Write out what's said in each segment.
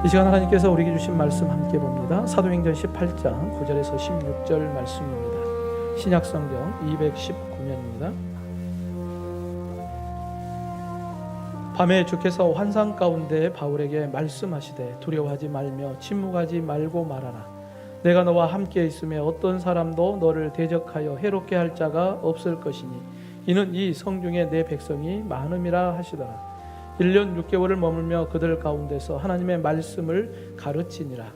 이 시간 하나님께서 우리에게 주신 말씀 함께 봅니다. 사도행전 18장 9절에서 16절 말씀입니다. 신약성경 219면입니다. 밤에 주께서 환상 가운데 바울에게 말씀하시되 두려워하지 말며 침묵하지 말고 말하라. 내가 너와 함께 있으며 어떤 사람도 너를 대적하여 해롭게 할 자가 없을 것이니 이는 이 성중에 내 백성이 많음이라 하시더라. 1년 6개월을 머물며 그들 가운데서 하나님의 말씀을 가르치니라.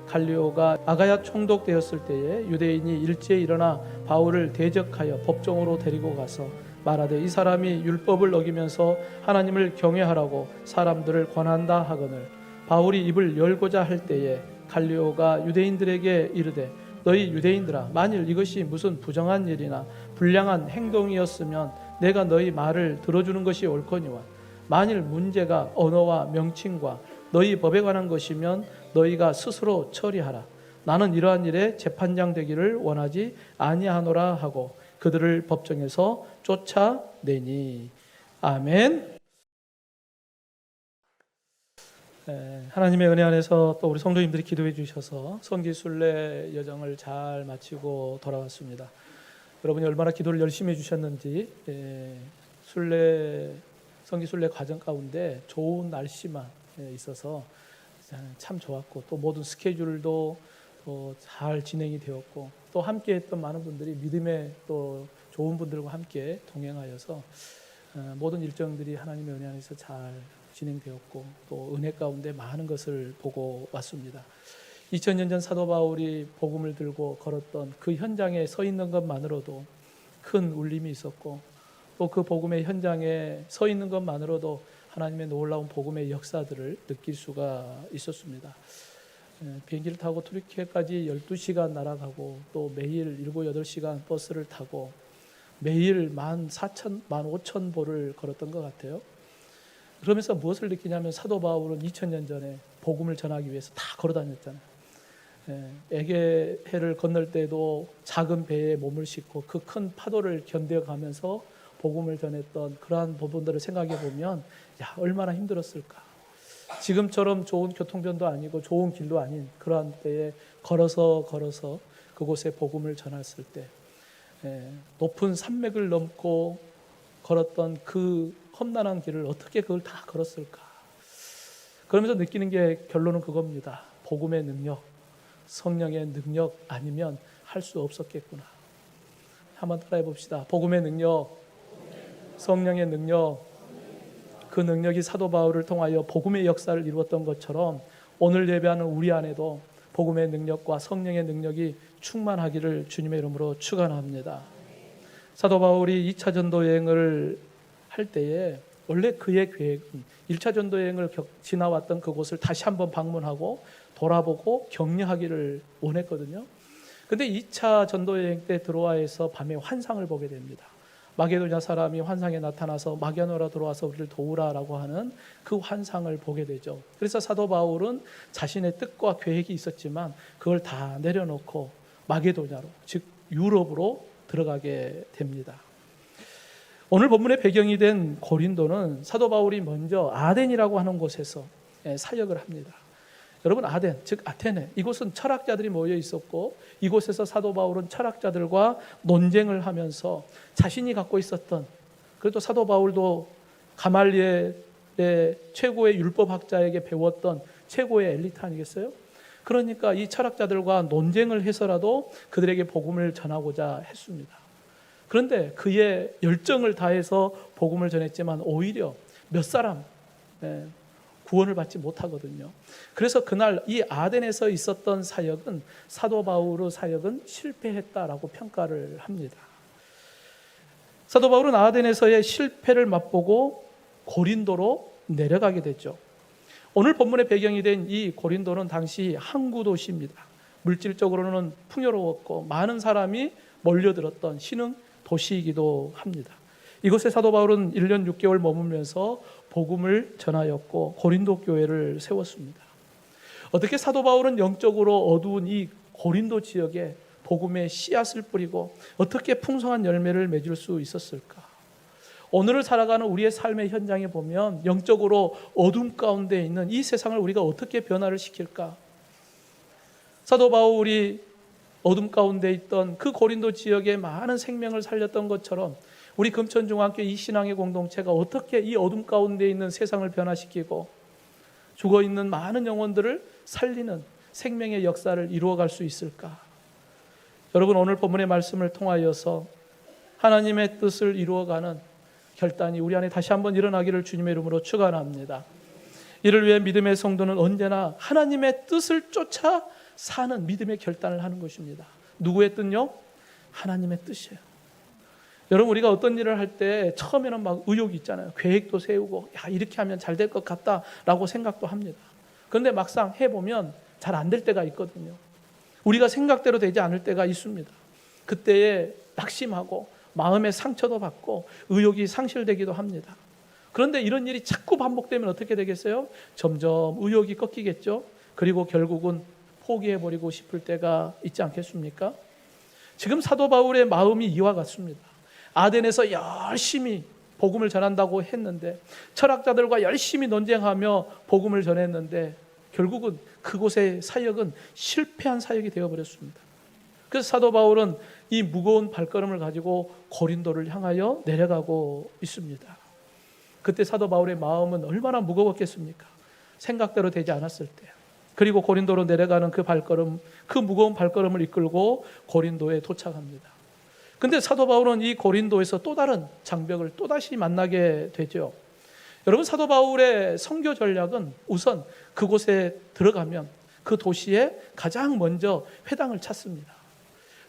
갈리오가 아가야 총독되었을 때에 유대인이 일제에 일어나 바울을 대적하여 법정으로 데리고 가서 말하되 이 사람이 율법을 어기면서 하나님을 경외하라고 사람들을 권한다 하거늘 바울이 입을 열고자 할 때에 갈리오가 유대인들에게 이르되 너희 유대인들아 만일 이것이 무슨 부정한 일이나 불량한 행동이었으면 내가 너희 말을 들어주는 것이 옳거니와 만일 문제가 언어와 명칭과 너희 법에 관한 것이면 너희가 스스로 처리하라. 나는 이러한 일에 재판장 되기를 원하지 아니하노라 하고 그들을 법정에서 쫓아내니. 아멘. 하나님의 은혜 안에서 또 우리 성도님들이 기도해 주셔서 성기순례 여정을 잘 마치고 돌아왔습니다. 여러분이 얼마나 기도를 열심히 해주셨는지 성기순례 과정 가운데 좋은 날씨만 있어서 참 좋았고 또 모든 스케줄도 잘 진행이 되었고 또 함께했던 많은 분들이 믿음의 또 좋은 분들과 함께 동행하여서 모든 일정들이 하나님의 은혜 안에서 잘 진행되었고 또 은혜 가운데 많은 것을 보고 왔습니다. 2000년 전 사도 바울이 복음을 들고 걸었던 그 현장에 서 있는 것만으로도 큰 울림이 있었고 또 그 복음의 현장에 서 있는 것만으로도 하나님의 놀라운 복음의 역사들을 느낄 수가 있었습니다. 비행기를 타고 투르키예까지 12시간 날아가고 또 매일 7, 8시간 버스를 타고 매일 15,000보를 걸었던 것 같아요. 그러면서 무엇을 느끼냐면 사도 바울은 2000년 전에 복음을 전하기 위해서 다 걸어 다녔잖아요. 에게해를 건널 때도 작은 배에 몸을 싣고 그 큰 파도를 견뎌가면서 복음을 전했던 그러한 부분들을 생각해 보면 얼마나 힘들었을까. 지금처럼 좋은 교통편도 아니고 좋은 길도 아닌 그러한 때에 걸어서 그곳에 복음을 전했을 때 높은 산맥을 넘고 걸었던 그 험난한 길을 어떻게 그걸 다 걸었을까. 그러면서 느끼는 게 결론은 그겁니다. 복음의 능력, 성령의 능력 아니면 할 수 없었겠구나. 한번 따라해 봅시다. 복음의 능력, 성령의 능력, 그 능력이 사도 바울을 통하여 복음의 역사를 이루었던 것처럼 오늘 예배하는 우리 안에도 복음의 능력과 성령의 능력이 충만하기를 주님의 이름으로 축원합니다. 사도 바울이 2차 전도 여행을 할 때에 원래 그의 계획은 1차 전도 여행을 지나왔던 그곳을 다시 한번 방문하고 돌아보고 격려하기를 원했거든요. 그런데 2차 전도 여행 때 드로아에서 밤에 환상을 보게 됩니다. 마게도냐 사람이 환상에 나타나서 마게도냐로 들어와서 우리를 도우라라고 하는 그 환상을 보게 되죠. 그래서 사도 바울은 자신의 뜻과 계획이 있었지만 그걸 다 내려놓고 마게도냐로, 즉 유럽으로 들어가게 됩니다. 오늘 본문의 배경이 된 고린도는 사도 바울이 먼저 아덴이라고 하는 곳에서 사역을 합니다. 여러분, 아덴, 즉 아테네, 이곳은 철학자들이 모여 있었고 이곳에서 사도 바울은 철학자들과 논쟁을 하면서 자신이 갖고 있었던, 그래도 사도 바울도 가말리엘의 최고의 율법학자에게 배웠던 최고의 엘리트 아니겠어요? 그러니까 이 철학자들과 논쟁을 해서라도 그들에게 복음을 전하고자 했습니다. 그런데 그의 열정을 다해서 복음을 전했지만 오히려 몇 사람 구원을 받지 못하거든요. 그래서 그날 이 아덴에서 있었던 사역은 사도 바울의 사역은 실패했다라고 평가를 합니다. 사도 바울은 아덴에서의 실패를 맛보고 고린도로 내려가게 되죠. 오늘 본문의 배경이 된 이 고린도는 당시 항구 도시입니다. 물질적으로는 풍요로웠고 많은 사람이 몰려들었던 신흥 도시이기도 합니다. 이곳에 사도 바울은 1년 6개월 머물면서 복음을 전하였고 고린도 교회를 세웠습니다. 어떻게 사도 바울은 영적으로 어두운 이 고린도 지역에 복음의 씨앗을 뿌리고 어떻게 풍성한 열매를 맺을 수 있었을까? 오늘을 살아가는 우리의 삶의 현장에 보면 영적으로 어둠 가운데 있는 이 세상을 우리가 어떻게 변화를 시킬까? 사도 바울이 어둠 가운데 있던 그 고린도 지역에 많은 생명을 살렸던 것처럼 우리 금천중앙교회 이 신앙의 공동체가 어떻게 이 어둠 가운데 있는 세상을 변화시키고 죽어있는 많은 영혼들을 살리는 생명의 역사를 이루어갈 수 있을까? 여러분, 오늘 본문의 말씀을 통하여서 하나님의 뜻을 이루어가는 결단이 우리 안에 다시 한번 일어나기를 주님의 이름으로 축원합니다. 이를 위해 믿음의 성도는 언제나 하나님의 뜻을 쫓아 사는 믿음의 결단을 하는 것입니다. 누구의 뜻요? 하나님의 뜻이에요. 여러분, 우리가 어떤 일을 할 때 처음에는 막 의욕이 있잖아요. 계획도 세우고 이렇게 하면 잘 될 것 같다라고 생각도 합니다. 그런데 막상 해보면 잘 안 될 때가 있거든요. 우리가 생각대로 되지 않을 때가 있습니다. 그때에 낙심하고 마음의 상처도 받고 의욕이 상실되기도 합니다. 그런데 이런 일이 자꾸 반복되면 어떻게 되겠어요? 점점 의욕이 꺾이겠죠. 그리고 결국은 포기해버리고 싶을 때가 있지 않겠습니까? 지금 사도 바울의 마음이 이와 같습니다. 아덴에서 열심히 복음을 전한다고 했는데, 철학자들과 열심히 논쟁하며 복음을 전했는데 결국은 그곳의 사역은 실패한 사역이 되어버렸습니다. 그래서 사도 바울은 이 무거운 발걸음을 가지고 고린도를 향하여 내려가고 있습니다. 그때 사도 바울의 마음은 얼마나 무거웠겠습니까? 생각대로 되지 않았을 때. 그리고 고린도로 내려가는 그 발걸음, 그 무거운 발걸음을 이끌고 고린도에 도착합니다. 근데 사도 바울은 이 고린도에서 또 다른 장벽을 또다시 만나게 되죠. 여러분, 사도 바울의 선교 전략은 우선 그곳에 들어가면 그 도시에 가장 먼저 회당을 찾습니다.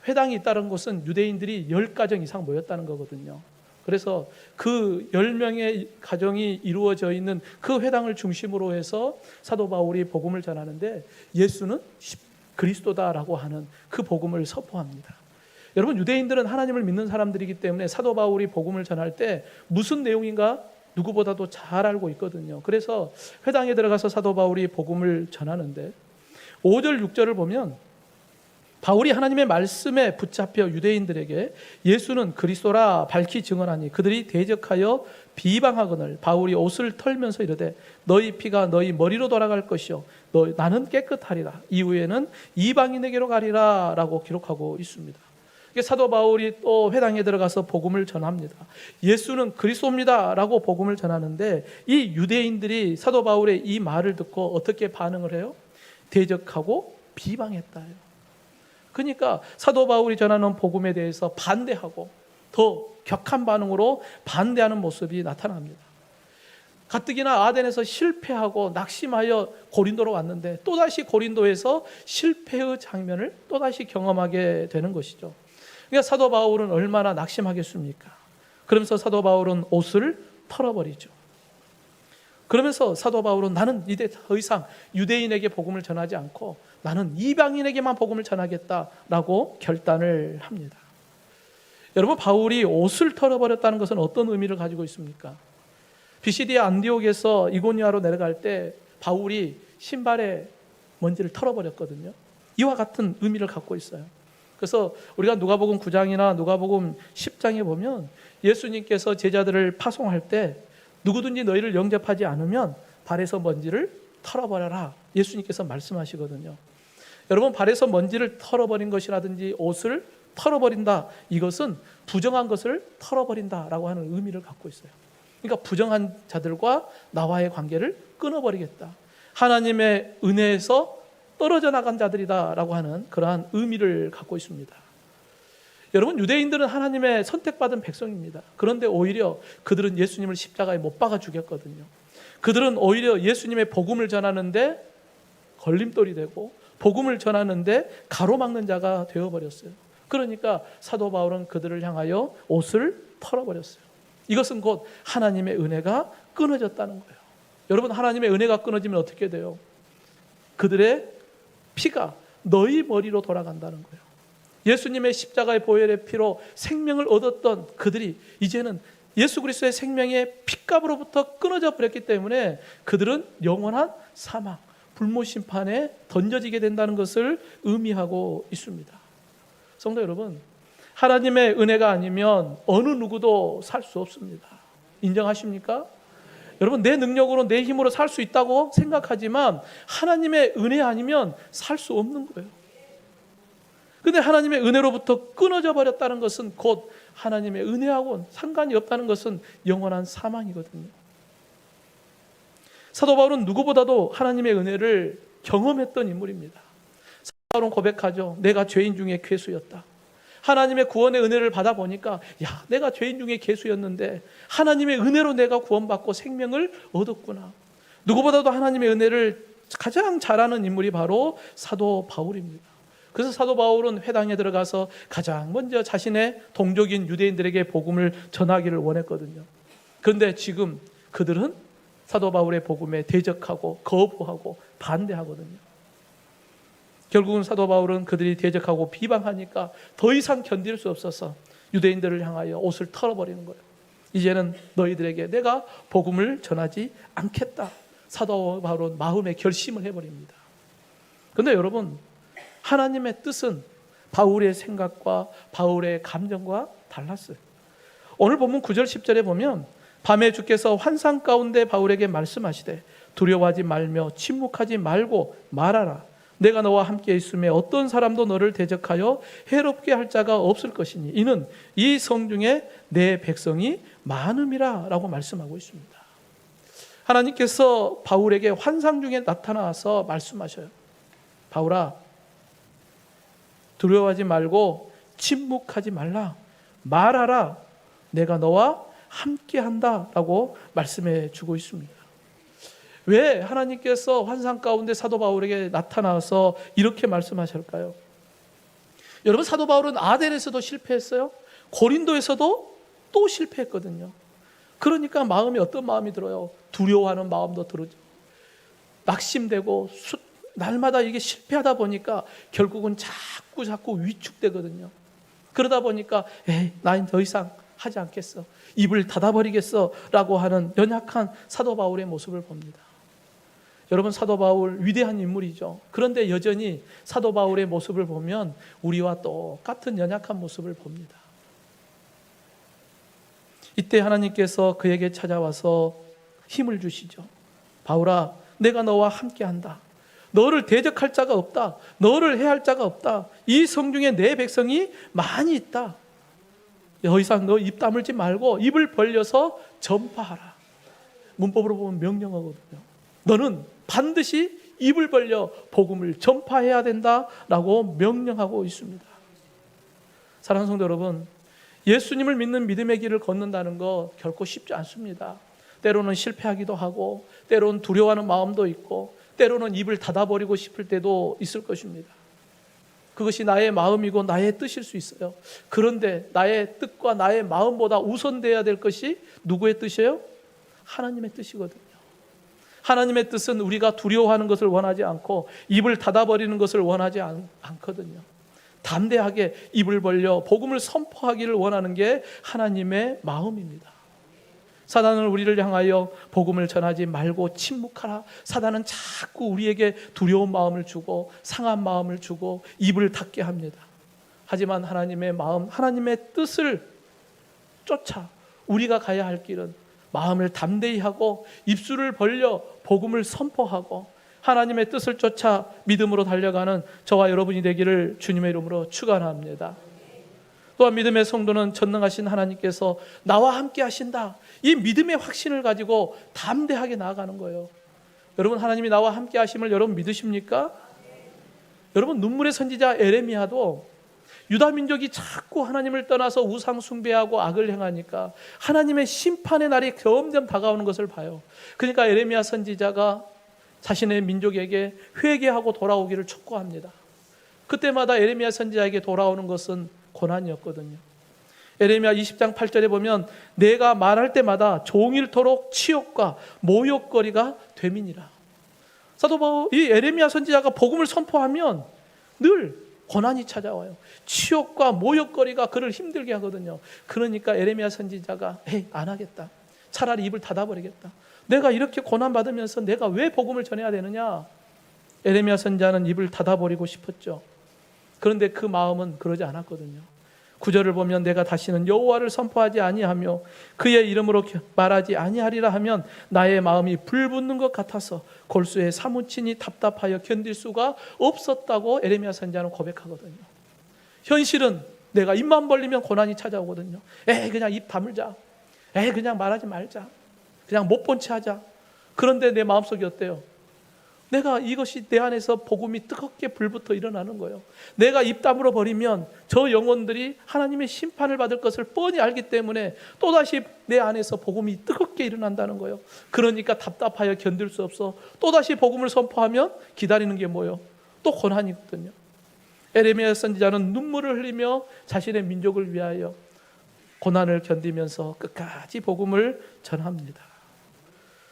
회당이 있다는 곳은 유대인들이 10가정 이상 모였다는 거거든요. 그래서 그 10명의 가정이 이루어져 있는 그 회당을 중심으로 해서 사도 바울이 복음을 전하는데, 예수는 그리스도다라고 하는 그 복음을 선포합니다. 여러분, 유대인들은 하나님을 믿는 사람들이기 때문에 사도 바울이 복음을 전할 때 무슨 내용인가 누구보다도 잘 알고 있거든요. 그래서 회당에 들어가서 사도 바울이 복음을 전하는데 5절 6절을 보면 바울이 하나님의 말씀에 붙잡혀 유대인들에게 예수는 그리스도라 밝히 증언하니 그들이 대적하여 비방하거늘 바울이 옷을 털면서 이르되 너희 피가 너희 머리로 돌아갈 것이요 나는 깨끗하리라. 이후에는 이방인에게로 가리라 라고 기록하고 있습니다. 사도 바울이 또 회당에 들어가서 복음을 전합니다. 예수는 그리스도입니다 라고 복음을 전하는데, 이 유대인들이 사도 바울의 이 말을 듣고 어떻게 반응을 해요? 대적하고 비방했다 해요. 그러니까 사도 바울이 전하는 복음에 대해서 반대하고 더 격한 반응으로 반대하는 모습이 나타납니다. 가뜩이나 아덴에서 실패하고 낙심하여 고린도로 왔는데 또다시 고린도에서 실패의 장면을 또다시 경험하게 되는 것이죠. 그러니까 사도 바울은 얼마나 낙심하겠습니까? 그러면서 사도 바울은 옷을 털어버리죠. 그러면서 사도 바울은 나는 이제 더 이상 유대인에게 복음을 전하지 않고 나는 이방인에게만 복음을 전하겠다라고 결단을 합니다. 여러분, 바울이 옷을 털어버렸다는 것은 어떤 의미를 가지고 있습니까? 비시디아 안디옥에서 이고니아로 내려갈 때 바울이 신발에 먼지를 털어버렸거든요. 이와 같은 의미를 갖고 있어요. 그래서 우리가 누가복음 9장이나 누가복음 10장에 보면 예수님께서 제자들을 파송할 때 누구든지 너희를 영접하지 않으면 발에서 먼지를 털어버려라, 예수님께서 말씀하시거든요. 여러분, 발에서 먼지를 털어버린 것이라든지 옷을 털어버린다, 이것은 부정한 것을 털어버린다라고 하는 의미를 갖고 있어요. 그러니까 부정한 자들과 나와의 관계를 끊어버리겠다, 하나님의 은혜에서 떨어져 나간 자들이다라고 하는 그러한 의미를 갖고 있습니다. 여러분, 유대인들은 하나님의 선택받은 백성입니다. 그런데 오히려 그들은 예수님을 십자가에 못 박아 죽였거든요. 그들은 오히려 예수님의 복음을 전하는데 걸림돌이 되고 복음을 전하는데 가로막는 자가 되어버렸어요. 그러니까 사도 바울은 그들을 향하여 옷을 털어버렸어요. 이것은 곧 하나님의 은혜가 끊어졌다는 거예요. 여러분, 하나님의 은혜가 끊어지면 어떻게 돼요? 그들의 피가 너희 머리로 돌아간다는 거예요. 예수님의 십자가의 보혈의 피로 생명을 얻었던 그들이 이제는 예수 그리스도의 생명의 핏값으로부터 끊어져 버렸기 때문에 그들은 영원한 사망, 불모 심판에 던져지게 된다는 것을 의미하고 있습니다. 성도 여러분, 하나님의 은혜가 아니면 어느 누구도 살 수 없습니다. 인정하십니까? 여러분, 내 능력으로 내 힘으로 살 수 있다고 생각하지만 하나님의 은혜 아니면 살 수 없는 거예요. 근데 하나님의 은혜로부터 끊어져 버렸다는 것은 곧 하나님의 은혜하고는 상관이 없다는 것은 영원한 사망이거든요. 사도 바울은 누구보다도 하나님의 은혜를 경험했던 인물입니다. 사도 바울은 고백하죠. 내가 죄인 중에 괴수였다. 하나님의 구원의 은혜를 받아보니까 내가 죄인 중에 괴수였는데 하나님의 은혜로 내가 구원받고 생명을 얻었구나. 누구보다도 하나님의 은혜를 가장 잘 아는 인물이 바로 사도 바울입니다. 그래서 사도 바울은 회당에 들어가서 가장 먼저 자신의 동족인 유대인들에게 복음을 전하기를 원했거든요. 그런데 지금 그들은 사도 바울의 복음에 대적하고 거부하고 반대하거든요. 결국은 사도 바울은 그들이 대적하고 비방하니까 더 이상 견딜 수 없어서 유대인들을 향하여 옷을 털어버리는 거예요. 이제는 너희들에게 내가 복음을 전하지 않겠다. 사도 바울은 마음의 결심을 해버립니다. 그런데 여러분, 하나님의 뜻은 바울의 생각과 바울의 감정과 달랐어요. 오늘 본문 9절 10절에 보면 밤에 주께서 환상 가운데 바울에게 말씀하시되 두려워하지 말며 침묵하지 말고 말하라. 내가 너와 함께 있음에 어떤 사람도 너를 대적하여 해롭게 할 자가 없을 것이니 이는 이 성중에 내 백성이 많음이라 라고 말씀하고 있습니다. 하나님께서 바울에게 환상 중에 나타나서 말씀하셔요. 바울아, 두려워하지 말고 침묵하지 말라. 말하라. 내가 너와 함께 한다 라고 말씀해 주고 있습니다. 왜 하나님께서 환상 가운데 사도 바울에게 나타나서 이렇게 말씀하실까요? 여러분, 사도 바울은 아덴에서도 실패했어요. 고린도에서도 또 실패했거든요. 그러니까 마음이 어떤 마음이 들어요? 두려워하는 마음도 들죠. 낙심되고 날마다 이게 실패하다 보니까 결국은 자꾸 위축되거든요. 그러다 보니까 난 더 이상 하지 않겠어. 입을 닫아버리겠어 라고 하는 연약한 사도 바울의 모습을 봅니다. 여러분, 사도 바울 위대한 인물이죠. 그런데 여전히 사도 바울의 모습을 보면 우리와 똑같은 연약한 모습을 봅니다. 이때 하나님께서 그에게 찾아와서 힘을 주시죠. 바울아, 내가 너와 함께한다. 너를 대적할 자가 없다. 너를 해할 자가 없다. 이 성중에 내 백성이 많이 있다. 더 이상 너 입 다물지 말고 입을 벌려서 전파하라. 문법으로 보면 명령어거든요. 너는 반드시 입을 벌려 복음을 전파해야 된다라고 명령하고 있습니다. 사랑하는 성도 여러분, 예수님을 믿는 믿음의 길을 걷는다는 거 결코 쉽지 않습니다. 때로는 실패하기도 하고, 때로는 두려워하는 마음도 있고, 때로는 입을 닫아버리고 싶을 때도 있을 것입니다. 그것이 나의 마음이고 나의 뜻일 수 있어요. 그런데 나의 뜻과 나의 마음보다 우선돼야 될 것이 누구의 뜻이에요? 하나님의 뜻이거든요. 하나님의 뜻은 우리가 두려워하는 것을 원하지 않고 입을 닫아버리는 것을 원하지 않거든요. 담대하게 입을 벌려 복음을 선포하기를 원하는 게 하나님의 마음입니다. 사단은 우리를 향하여 복음을 전하지 말고 침묵하라. 사단은 자꾸 우리에게 두려운 마음을 주고 상한 마음을 주고 입을 닫게 합니다. 하지만 하나님의 마음, 하나님의 뜻을 쫓아 우리가 가야 할 길은 마음을 담대히 하고 입술을 벌려 복음을 선포하고 하나님의 뜻을 쫓아 믿음으로 달려가는 저와 여러분이 되기를 주님의 이름으로 축원합니다. 또한 믿음의 성도는 전능하신 하나님께서 나와 함께 하신다. 이 믿음의 확신을 가지고 담대하게 나아가는 거예요. 여러분, 하나님이 나와 함께 하심을 여러분 믿으십니까? 여러분, 눈물의 선지자 에레미야도 유다 민족이 자꾸 하나님을 떠나서 우상 숭배하고 악을 행하니까 하나님의 심판의 날이 점점 다가오는 것을 봐요. 그러니까 에레미야 선지자가 자신의 민족에게 회개하고 돌아오기를 촉구합니다. 그때마다 에레미야 선지자에게 돌아오는 것은 고난이었거든요. 에레미야 20장 8절에 보면 내가 말할 때마다 종일토록 치욕과 모욕거리가 되민이라. 사도 바울, 이 에레미야 선지자가 복음을 선포하면 늘 고난이 찾아와요. 치욕과 모욕거리가 그를 힘들게 하거든요. 그러니까 에레미야 선지자가 안 하겠다. 차라리 입을 닫아버리겠다. 내가 이렇게 고난받으면서 내가 왜 복음을 전해야 되느냐. 에레미야 선지자는 입을 닫아버리고 싶었죠. 그런데 그 마음은 그러지 않았거든요. 9절을 보면 내가 다시는 여호와를 선포하지 아니하며 그의 이름으로 말하지 아니하리라 하면 나의 마음이 불붙는 것 같아서 골수에 사무치니 답답하여 견딜 수가 없었다고 에레미야 선지자는 고백하거든요. 현실은 내가 입만 벌리면 고난이 찾아오거든요. 그냥 입 다물자. 그냥 말하지 말자. 그냥 못 본 채 하자. 그런데 내 마음속이 어때요? 내가 이것이 내 안에서 복음이 뜨겁게 불붙어 일어나는 거예요. 내가 입 다물어 버리면 저 영혼들이 하나님의 심판을 받을 것을 뻔히 알기 때문에 또다시 내 안에서 복음이 뜨겁게 일어난다는 거예요. 그러니까 답답하여 견딜 수 없어. 또다시 복음을 선포하면 기다리는 게 뭐예요? 또 고난이거든요. 에레미야 선지자는 눈물을 흘리며 자신의 민족을 위하여 고난을 견디면서 끝까지 복음을 전합니다.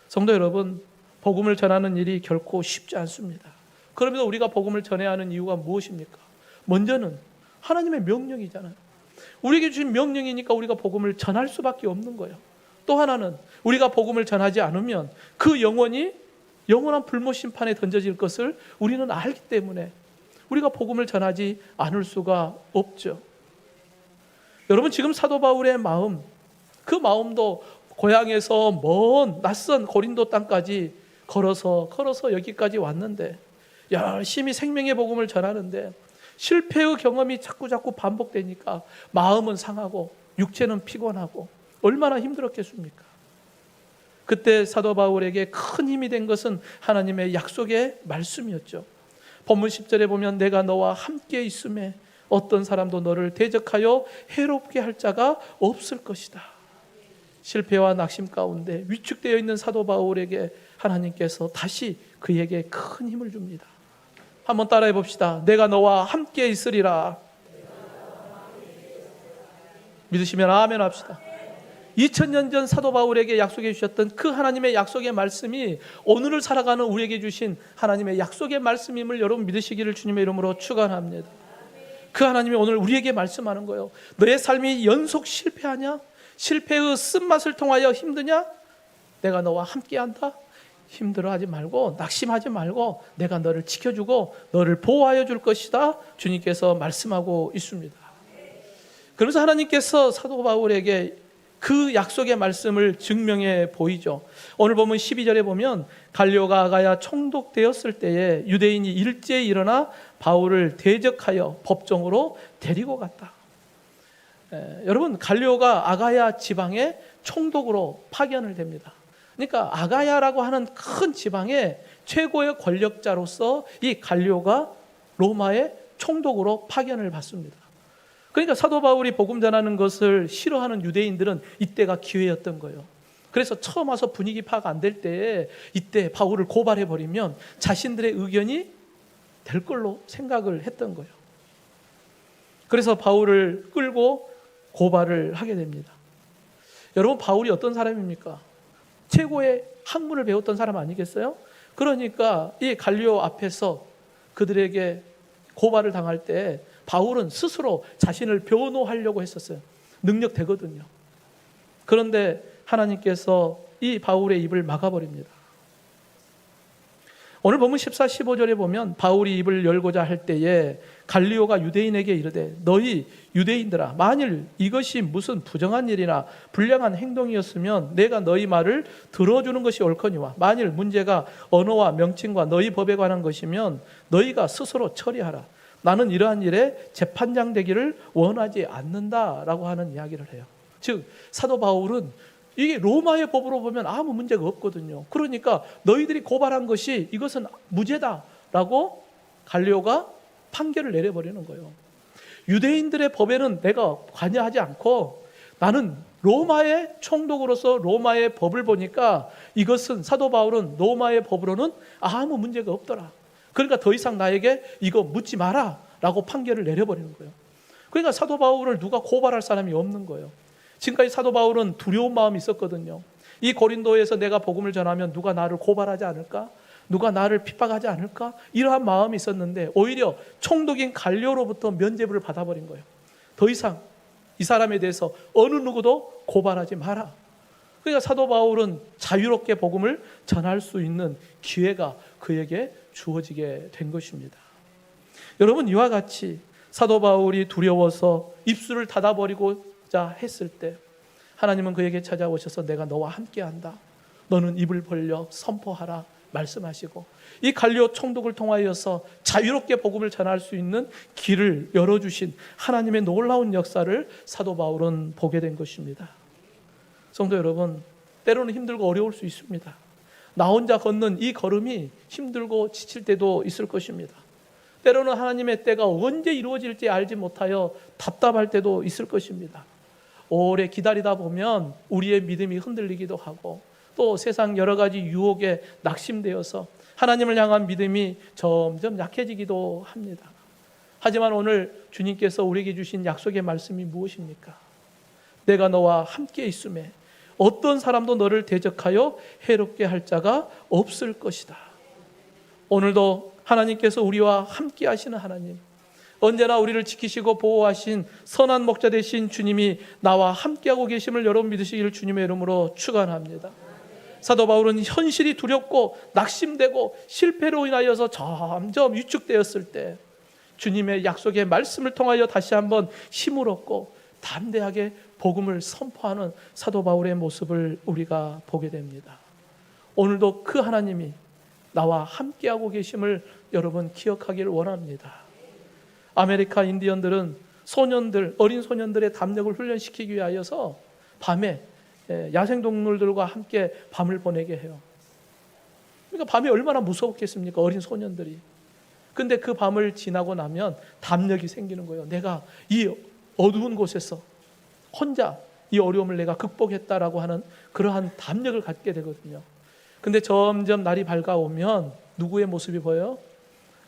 성도 여러분, 복음을 전하는 일이 결코 쉽지 않습니다. 그러면서 우리가 복음을 전해야 하는 이유가 무엇입니까? 먼저는 하나님의 명령이잖아요. 우리에게 주신 명령이니까 우리가 복음을 전할 수밖에 없는 거예요. 또 하나는 우리가 복음을 전하지 않으면 그 영혼이 영원한 불못 심판에 던져질 것을 우리는 알기 때문에 우리가 복음을 전하지 않을 수가 없죠. 여러분, 지금 사도 바울의 마음, 그 마음도 고향에서 먼 낯선 고린도 땅까지 걸어서 여기까지 왔는데 열심히 생명의 복음을 전하는데 실패의 경험이 자꾸 반복되니까 마음은 상하고 육체는 피곤하고 얼마나 힘들었겠습니까? 그때 사도 바울에게 큰 힘이 된 것은 하나님의 약속의 말씀이었죠. 본문 10절에 보면 내가 너와 함께 있음에 어떤 사람도 너를 대적하여 해롭게 할 자가 없을 것이다. 실패와 낙심 가운데 위축되어 있는 사도 바울에게 하나님께서 다시 그에게 큰 힘을 줍니다. 한번 따라해 봅시다. 내가 너와 함께 있으리라. 믿으시면 아멘 합시다. 2000년 전 사도 바울에게 약속해 주셨던 그 하나님의 약속의 말씀이 오늘을 살아가는 우리에게 주신 하나님의 약속의 말씀임을 여러분 믿으시기를 주님의 이름으로 축원합니다. 그 하나님이 오늘 우리에게 말씀하는 거예요. 너의 삶이 연속 실패하냐? 실패의 쓴맛을 통하여 힘드냐? 내가 너와 함께한다. 힘들어하지 말고 낙심하지 말고 내가 너를 지켜주고 너를 보호하여 줄 것이다. 주님께서 말씀하고 있습니다. 그래서 하나님께서 사도 바울에게 그 약속의 말씀을 증명해 보이죠. 오늘 보면 12절에 보면 갈리오가 아가야 총독되었을 때에 유대인이 일제히 일어나 바울을 대적하여 법정으로 데리고 갔다. 여러분, 갈리오가 아가야 지방의 총독으로 파견을 됩니다. 그러니까 아가야라고 하는 큰 지방의 최고의 권력자로서 이 갈리오가 로마의 총독으로 파견을 받습니다. 그러니까 사도 바울이 복음 전하는 것을 싫어하는 유대인들은 이때가 기회였던 거예요. 그래서 처음 와서 분위기 파악 안 될 때에 이때 바울을 고발해버리면 자신들의 의견이 될 걸로 생각을 했던 거예요. 그래서 바울을 끌고 고발을 하게 됩니다. 여러분, 바울이 어떤 사람입니까? 최고의 학문을 배웠던 사람 아니겠어요? 그러니까 이 갈리오 앞에서 그들에게 고발을 당할 때 바울은 스스로 자신을 변호하려고 했었어요. 능력 되거든요. 그런데 하나님께서 이 바울의 입을 막아버립니다. 오늘 보면 14, 15절에 보면 바울이 입을 열고자 할 때에 갈리오가 유대인에게 이르되 너희 유대인들아, 만일 이것이 무슨 부정한 일이나 불량한 행동이었으면 내가 너희 말을 들어주는 것이 옳거니와 만일 문제가 언어와 명칭과 너희 법에 관한 것이면 너희가 스스로 처리하라. 나는 이러한 일에 재판장 되기를 원하지 않는다라고 하는 이야기를 해요. 즉 사도 바울은 이게 로마의 법으로 보면 아무 문제가 없거든요. 그러니까 너희들이 고발한 것이 이것은 무죄다라고 갈리오가 판결을 내려버리는 거예요. 유대인들의 법에는 내가 관여하지 않고 나는 로마의 총독으로서 로마의 법을 보니까 이것은 사도 바울은 로마의 법으로는 아무 문제가 없더라. 그러니까 더 이상 나에게 이거 묻지 마라 라고 판결을 내려버리는 거예요. 그러니까 사도 바울을 누가 고발할 사람이 없는 거예요. 지금까지 사도 바울은 두려운 마음이 있었거든요. 이 고린도에서 내가 복음을 전하면 누가 나를 고발하지 않을까? 누가 나를 핍박하지 않을까? 이러한 마음이 있었는데 오히려 총독인 갈리오로부터 면죄부를 받아버린 거예요. 더 이상 이 사람에 대해서 어느 누구도 고발하지 마라. 그러니까 사도 바울은 자유롭게 복음을 전할 수 있는 기회가 그에게 주어지게 된 것입니다. 여러분, 이와 같이 사도 바울이 두려워서 입술을 닫아버리고자 했을 때 하나님은 그에게 찾아오셔서 내가 너와 함께한다. 너는 입을 벌려 선포하라 말씀하시고 이 갈리오 총독을 통하여서 자유롭게 복음을 전할 수 있는 길을 열어주신 하나님의 놀라운 역사를 사도 바울은 보게 된 것입니다. 성도 여러분, 때로는 힘들고 어려울 수 있습니다. 나 혼자 걷는 이 걸음이 힘들고 지칠 때도 있을 것입니다. 때로는 하나님의 때가 언제 이루어질지 알지 못하여 답답할 때도 있을 것입니다. 오래 기다리다 보면 우리의 믿음이 흔들리기도 하고 또 세상 여러 가지 유혹에 낙심되어서 하나님을 향한 믿음이 점점 약해지기도 합니다. 하지만 오늘 주님께서 우리에게 주신 약속의 말씀이 무엇입니까? 내가 너와 함께 있음에 어떤 사람도 너를 대적하여 해롭게 할 자가 없을 것이다. 오늘도 하나님께서 우리와 함께 하시는 하나님, 언제나 우리를 지키시고 보호하신 선한 목자 되신 주님이 나와 함께하고 계심을 여러분 믿으시기를 주님의 이름으로 축원합니다. 사도 바울은 현실이 두렵고 낙심되고 실패로 인하여서 점점 위축되었을 때 주님의 약속의 말씀을 통하여 다시 한번 힘을 얻고 담대하게 복음을 선포하는 사도 바울의 모습을 우리가 보게 됩니다. 오늘도 그 하나님이 나와 함께하고 계심을 여러분 기억하기를 원합니다. 아메리카 인디언들은 소년들, 어린 소년들의 담력을 훈련시키기 위하여서 밤에 야생동물들과 함께 밤을 보내게 해요. 그러니까 밤이 얼마나 무서웠겠습니까? 어린 소년들이. 근데 그 밤을 지나고 나면 담력이 생기는 거예요. 내가 이 어두운 곳에서 혼자 이 어려움을 내가 극복했다라고 하는 그러한 담력을 갖게 되거든요. 근데 점점 날이 밝아오면 누구의 모습이 보여요?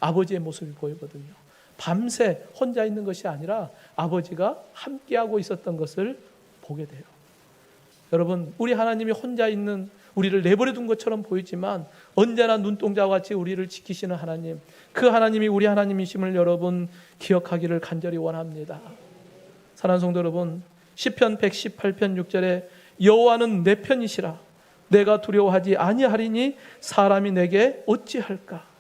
아버지의 모습이 보이거든요. 밤새 혼자 있는 것이 아니라 아버지가 함께하고 있었던 것을 보게 돼요. 여러분, 우리 하나님이 혼자 있는 우리를 내버려 둔 것처럼 보이지만 언제나 눈동자와 같이 우리를 지키시는 하나님, 그 하나님이 우리 하나님이심을 여러분 기억하기를 간절히 원합니다. 사랑하는 성도 여러분, 시편 118편 6절에 여호와는 내 편이시라 내가 두려워하지 아니하리니 사람이 내게 어찌할까.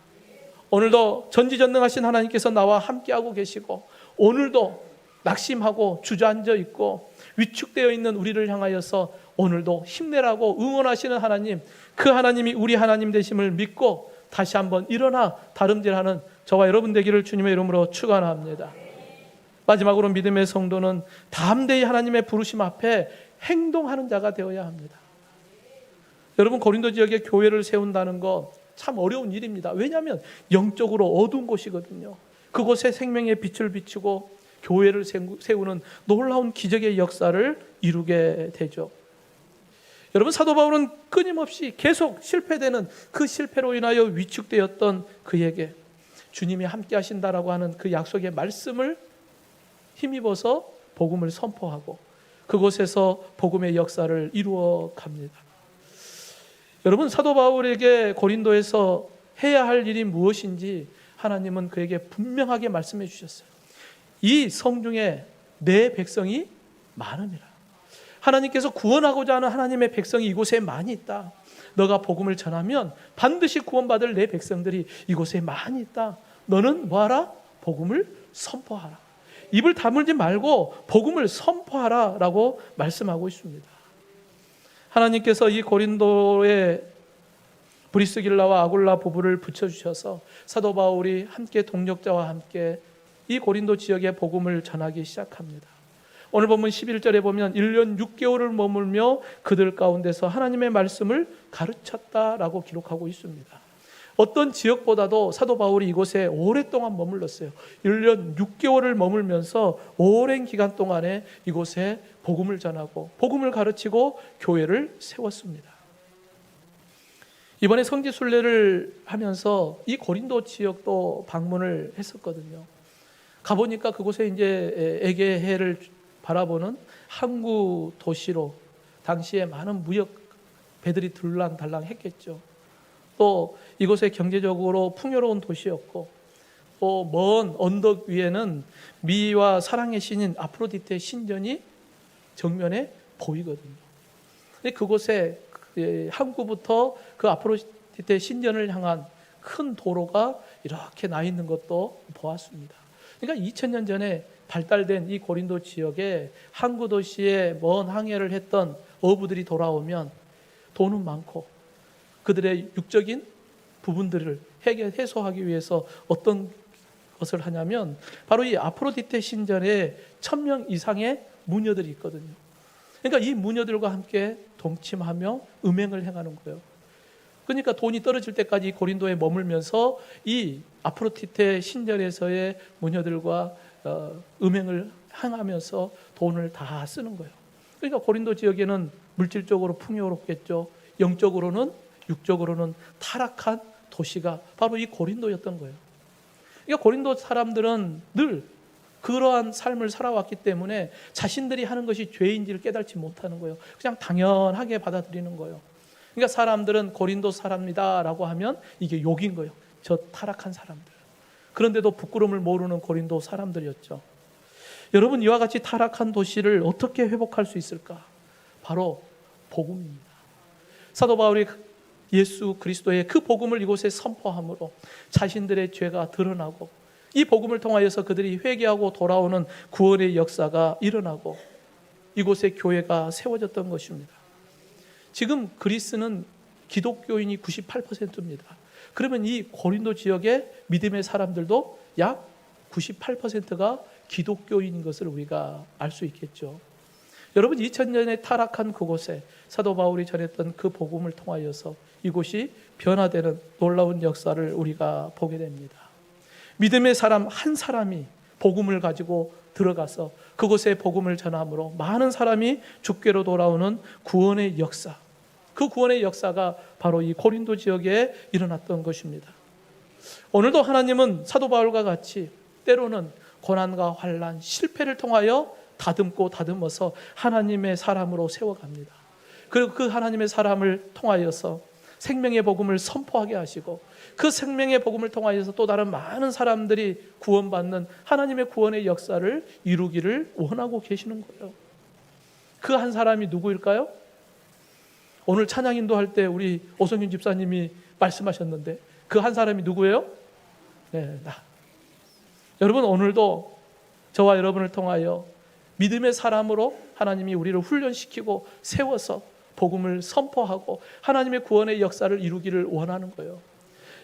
오늘도 전지전능하신 하나님께서 나와 함께하고 계시고 오늘도 낙심하고 주저앉아 있고 위축되어 있는 우리를 향하여서 오늘도 힘내라고 응원하시는 하나님, 그 하나님이 우리 하나님 되심을 믿고 다시 한번 일어나 다름질하는 저와 여러분 되기를 주님의 이름으로 축원합니다. 마지막으로 믿음의 성도는 담대히 하나님의 부르심 앞에 행동하는 자가 되어야 합니다. 여러분, 고린도 지역에 교회를 세운다는 거 참 어려운 일입니다. 왜냐하면 영적으로 어두운 곳이거든요. 그곳에 생명의 빛을 비추고 교회를 세우는 놀라운 기적의 역사를 이루게 되죠. 여러분, 사도 바울은 끊임없이 계속 실패되는 그 실패로 인하여 위축되었던 그에게 주님이 함께 하신다라고 하는 그 약속의 말씀을 힘입어서 복음을 선포하고 그곳에서 복음의 역사를 이루어 갑니다. 여러분, 사도 바울에게 고린도에서 해야 할 일이 무엇인지 하나님은 그에게 분명하게 말씀해 주셨어요. 이 성중에 내 백성이 많음이라. 하나님께서 구원하고자 하는 하나님의 백성이 이곳에 많이 있다. 너가 복음을 전하면 반드시 구원받을 내 백성들이 이곳에 많이 있다. 너는 뭐하라? 복음을 선포하라. 입을 다물지 말고 복음을 선포하라 라고 말씀하고 있습니다. 하나님께서 이 고린도의 브리스길라와 아굴라 부부를 붙여주셔서 사도 바울이 함께 동력자와 함께 이 고린도 지역에 복음을 전하기 시작합니다. 오늘 본문 11절에 보면 1년 6개월을 머물며 그들 가운데서 하나님의 말씀을 가르쳤다라고 기록하고 있습니다. 어떤 지역보다도 사도 바울이 이곳에 오랫동안 머물렀어요. 1년 6개월을 머물면서 오랜 기간 동안에 이곳에 복음을 전하고 복음을 가르치고 교회를 세웠습니다. 이번에 성지순례를 하면서 이 고린도 지역도 방문을 했었거든요. 가보니까 그곳에 이제 에게해를 바라보는 항구 도시로 당시에 많은 무역 배들이 들랑달랑 했겠죠. 또 이곳에 경제적으로 풍요로운 도시였고 또 먼 언덕 위에는 미와 사랑의 신인 아프로디테의 신전이 정면에 보이거든요. 그곳에 항구부터 그 아프로디테 신전을 향한 큰 도로가 이렇게 나 있는 것도 보았습니다. 그러니까 2000년 전에 발달된 이 고린도 지역에 항구 도시에 먼 항해를 했던 어부들이 돌아오면 돈은 많고 그들의 육적인 부분들을 해소하기 위해서 어떤 것을 하냐면 바로 이 아프로디테 신전에 1000명 이상의 무녀들이 있거든요. 그러니까 이 무녀들과 함께 동침하며 음행을 행하는 거예요. 그러니까 돈이 떨어질 때까지 고린도에 머물면서 이 아프로디테 신전에서의 무녀들과 음행을 행하면서 돈을 다 쓰는 거예요. 그러니까 고린도 지역에는 물질적으로 풍요롭겠죠. 영적으로는, 육적으로는 타락한 도시가 바로 이 고린도였던 거예요. 그러니까 고린도 사람들은 늘 그러한 삶을 살아왔기 때문에 자신들이 하는 것이 죄인지를 깨닫지 못하는 거예요. 그냥 당연하게 받아들이는 거예요. 그러니까 사람들은 고린도 사람이다라고 하면 이게 욕인 거예요. 저 타락한 사람들. 그런데도 부끄러움을 모르는 고린도 사람들이었죠. 여러분, 이와 같이 타락한 도시를 어떻게 회복할 수 있을까? 바로 복음입니다. 사도 바울이 예수 그리스도의 그 복음을 이곳에 선포함으로 자신들의 죄가 드러나고 이 복음을 통하여서 그들이 회개하고 돌아오는 구원의 역사가 일어나고 이곳에 교회가 세워졌던 것입니다. 지금 그리스는 기독교인이 98%입니다. 그러면 이 고린도 지역의 믿음의 사람들도 약 98%가 기독교인인 것을 우리가 알 수 있겠죠. 여러분, 2000년에 타락한 그곳에 사도 바울이 전했던 그 복음을 통하여서 이곳이 변화되는 놀라운 역사를 우리가 보게 됩니다. 믿음의 사람 한 사람이 복음을 가지고 들어가서 그곳에 복음을 전함으로 많은 사람이 주께로 돌아오는 구원의 역사, 그 구원의 역사가 바로 이 고린도 지역에 일어났던 것입니다. 오늘도 하나님은 사도 바울과 같이 때로는 고난과 환난, 실패를 통하여 다듬고 다듬어서 하나님의 사람으로 세워갑니다. 그리고 그 하나님의 사람을 통하여서 생명의 복음을 선포하게 하시고 그 생명의 복음을 통하여서 또 다른 많은 사람들이 구원받는 하나님의 구원의 역사를 이루기를 원하고 계시는 거예요. 그 한 사람이 누구일까요? 오늘 찬양 인도할 때 우리 오성윤 집사님이 말씀하셨는데 그 한 사람이 누구예요? 네, 나. 여러분, 오늘도 저와 여러분을 통하여 믿음의 사람으로 하나님이 우리를 훈련시키고 세워서 복음을 선포하고 하나님의 구원의 역사를 이루기를 원하는 거예요.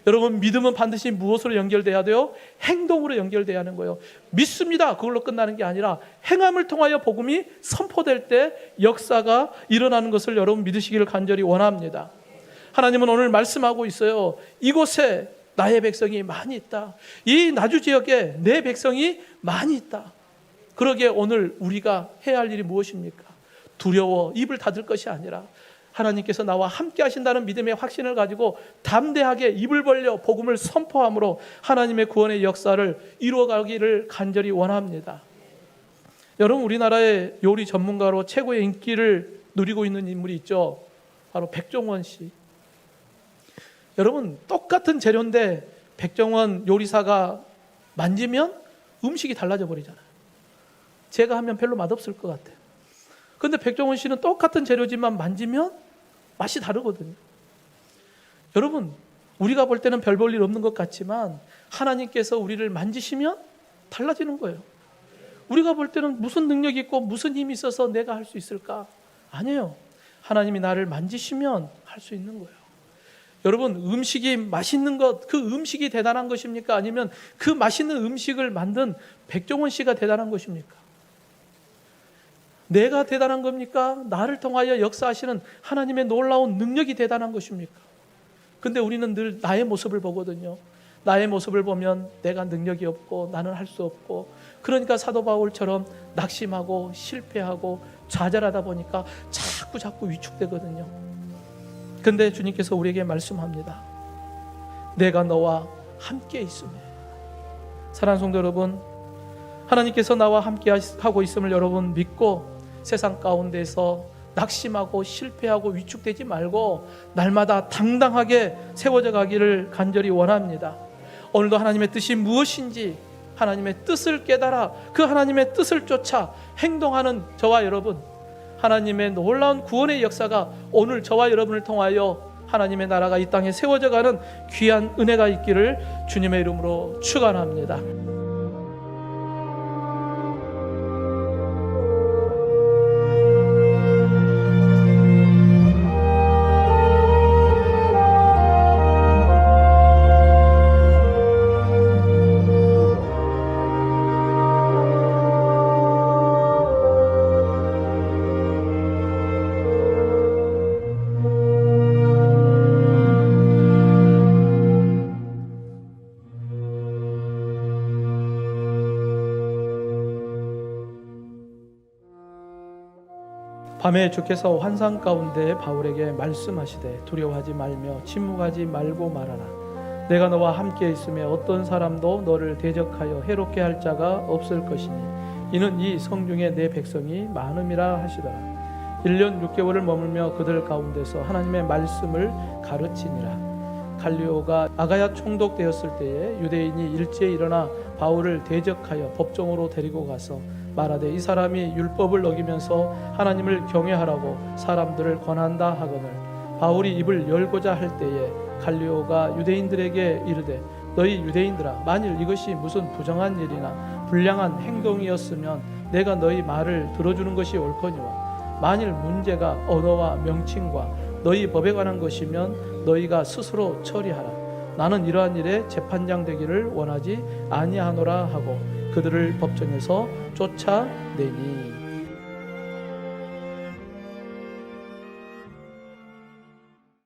여러분, 믿음은 반드시 무엇으로 연결돼야 돼요? 행동으로 연결돼야 하는 거예요. 믿습니다, 그걸로 끝나는 게 아니라 행함을 통하여 복음이 선포될 때 역사가 일어나는 것을 여러분 믿으시기를 간절히 원합니다. 하나님은 오늘 말씀하고 있어요. 이곳에 나의 백성이 많이 있다. 이 나주 지역에 내 백성이 많이 있다. 그러기에 오늘 우리가 해야 할 일이 무엇입니까? 두려워 입을 닫을 것이 아니라 하나님께서 나와 함께 하신다는 믿음의 확신을 가지고 담대하게 입을 벌려 복음을 선포함으로 하나님의 구원의 역사를 이루어가기를 간절히 원합니다. 여러분, 우리나라의 요리 전문가로 최고의 인기를 누리고 있는 인물이 있죠. 바로 백종원 씨. 여러분, 똑같은 재료인데 백종원 요리사가 만지면 음식이 달라져 버리잖아요. 제가 하면 별로 맛없을 것 같아요. 그런데 백종원 씨는 똑같은 재료지만 만지면 맛이 다르거든요. 여러분, 우리가 볼 때는 별 볼 일 없는 것 같지만 하나님께서 우리를 만지시면 달라지는 거예요. 우리가 볼 때는 무슨 능력이 있고 무슨 힘이 있어서 내가 할 수 있을까? 아니에요. 하나님이 나를 만지시면 할 수 있는 거예요. 여러분, 음식이 맛있는 것, 그 음식이 대단한 것입니까? 아니면 그 맛있는 음식을 만든 백종원 씨가 대단한 것입니까? 내가 대단한 겁니까? 나를 통하여 역사하시는 하나님의 놀라운 능력이 대단한 것입니까? 근데 우리는 늘 나의 모습을 보거든요. 나의 모습을 보면 내가 능력이 없고 나는 할 수 없고, 그러니까 사도 바울처럼 낙심하고 실패하고 좌절하다 보니까 자꾸 위축되거든요. 근데 주님께서 우리에게 말씀합니다. 내가 너와 함께 있음에. 사랑하는 성도 여러분, 하나님께서 나와 함께 하고 있음을 여러분 믿고 세상 가운데서 낙심하고 실패하고 위축되지 말고 날마다 당당하게 세워져 가기를 간절히 원합니다. 오늘도 하나님의 뜻이 무엇인지 하나님의 뜻을 깨달아 그 하나님의 뜻을 쫓아 행동하는 저와 여러분, 하나님의 놀라운 구원의 역사가 오늘 저와 여러분을 통하여 하나님의 나라가 이 땅에 세워져 가는 귀한 은혜가 있기를 주님의 이름으로 축원합니다. 밤에 주께서 환상 가운데 바울에게 말씀하시되 두려워하지 말며 침묵하지 말고 말하라. 내가 너와 함께 있으며 어떤 사람도 너를 대적하여 해롭게 할 자가 없을 것이니 이는 이 성중에 내 백성이 많음이라 하시더라. 1년 6개월을 머물며 그들 가운데서 하나님의 말씀을 가르치니라. 갈리오가 아가야 총독되었을 때에 유대인이 일제에 일어나 바울을 대적하여 법정으로 데리고 가서 말하되 이 사람이 율법을 어기면서 하나님을 경외하라고 사람들을 권한다 하거늘 바울이 입을 열고자 할 때에 갈리오가 유대인들에게 이르되 너희 유대인들아 만일 이것이 무슨 부정한 일이나 불량한 행동이었으면 내가 너희 말을 들어주는 것이 옳거니와 만일 문제가 언어와 명칭과 너희 법에 관한 것이면 너희가 스스로 처리하라. 나는 이러한 일에 재판장 되기를 원하지 아니하노라 하고 그들을 법정에서 쫓아내니